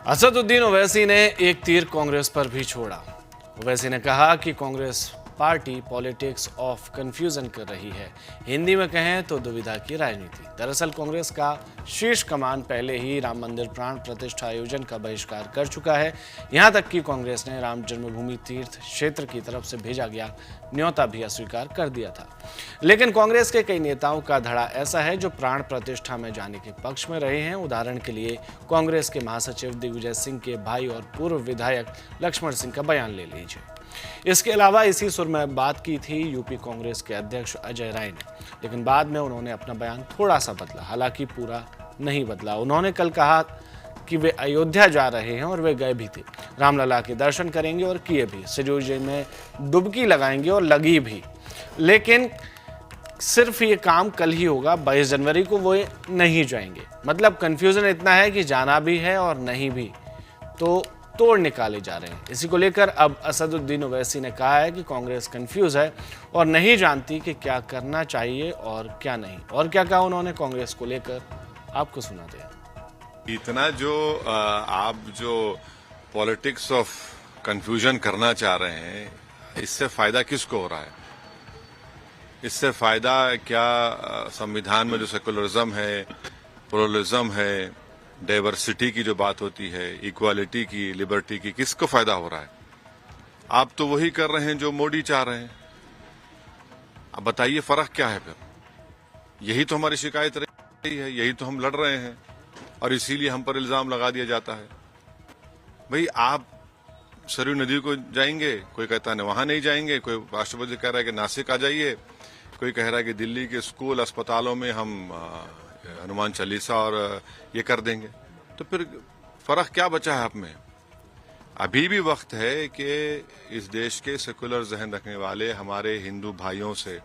असदुद्दीन ओवैसी ने एक तीर कांग्रेस पर भी छोड़ा। ओवैसी ने कहा कि Congress party politics of confusion कर रही है, हिंदी में कहें तो दुविधा की राजनीति। दरअसल कांग्रेस का शीर्ष कमान पहले ही राम मंदिर प्राण प्रतिष्ठा आयोजन का बहिष्कार कर चुका है। यहां तक कि कांग्रेस ने राम जन्मभूमि तीर्थ क्षेत्र की तरफ से भेजा गया न्योता भी अस्वीकार कर दिया था। लेकिन कांग्रेस के कई नेताओं का धड़ा ऐसा है जो प्राण प्रतिष्ठा में जाने के पक्ष में रहे हैं। उदाहरण के लिए कांग्रेस के महासचिव दिग्विजय सिंह के भाई और पूर्व विधायक लक्ष्मण सिंह का बयान ले लीजिए। इसके अलावा इसी सुर में बात की थी यूपी कांग्रेस के अध्यक्ष अजय राय ने, लेकिन बाद में उन्होंने अपना बयान थोड़ा सा बदला, हालांकि पूरा नहीं बदला। उन्होंने कल कहा कि वे अयोध्या जा रहे हैं और वे गए भी थे, रामलला के दर्शन करेंगे और किए भी, सरयू जी में डुबकी लगाएंगे और लगी भी, लेकिन सिर्फ ये काम कल ही होगा, 22 जनवरी को वो नहीं जाएंगे। मतलब कंफ्यूजन इतना है कि जाना भी है और नहीं भी, तो तोड़ निकाले जा रहे हैं। इसी को लेकर अब असदुद्दीन ओवैसी ने कहा है कि कांग्रेस कंफ्यूज है और नहीं जानती कि क्या करना चाहिए और क्या नहीं। और क्या कहा उन्होंने कांग्रेस को लेकर, आपको सुनाते हैं। इतना जो आप जो पॉलिटिक्स ऑफ कंफ्यूजन करना चाह रहे हैं, इससे फायदा किसको हो रहा है? इससे फायदा क्या संविधान में जो सेकुलरिज्म है, प्लुरलिज्म है, डाइवर्सिटी की जो बात होती है, इक्वालिटी की, लिबर्टी की, किसको फायदा हो रहा है? आप तो वही कर रहे हैं जो मोदी चाह रहे हैं। अब बताइए फर्क क्या है फिर? यही तो हमारी शिकायत रही है, यही तो हम लड़ रहे हैं और इसीलिए हम पर इल्जाम लगा दिया जाता है। भाई आप सरयू नदी को जाएंगे, कोई कहता है वहां नहीं जाएंगे, कोई राष्ट्रपति कह रहा है कि नासिक आ जाइए, कोई कह रहा है कि दिल्ली के स्कूल अस्पतालों में हम हनुमान चालीसा और ये कर देंगे। तो फिर फर्क क्या बचा है आप में? अभी भी वक्त है कि इस देश के सेकुलर जहन रखने वाले हमारे हिंदू भाइयों से,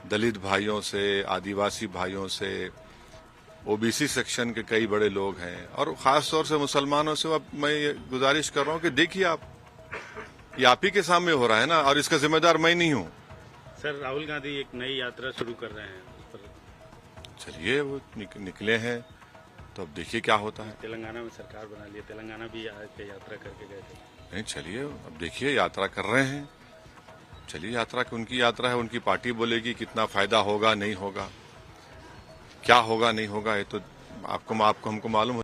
दलित भाइयों से, आदिवासी भाइयों से, ओबीसी सेक्शन के कई बड़े लोग हैं और खास तौर से मुसलमानों से मैं ये गुजारिश कर रहा हूं कि देखिए ये आप ही के सामने हो रहा है ना, और इसका जिम्मेदार मैं नहीं हूं। सर, राहुल गांधी एक नई यात्रा शुरू कर रहे हैं, चलिए वो निकले हैं तो अब देखिए क्या होता है। तेलंगाना में सरकार बना ली, तेलंगाना भी आज पे यात्रा करके गए थे। नहीं, चलिए अब देखिए, यात्रा कर रहे हैं, चलिए यात्रा की उनकी यात्रा है, उनकी पार्टी बोलेगी कितना फायदा होगा नहीं होगा, क्या होगा नहीं होगा, ये तो आपको हमको मालूम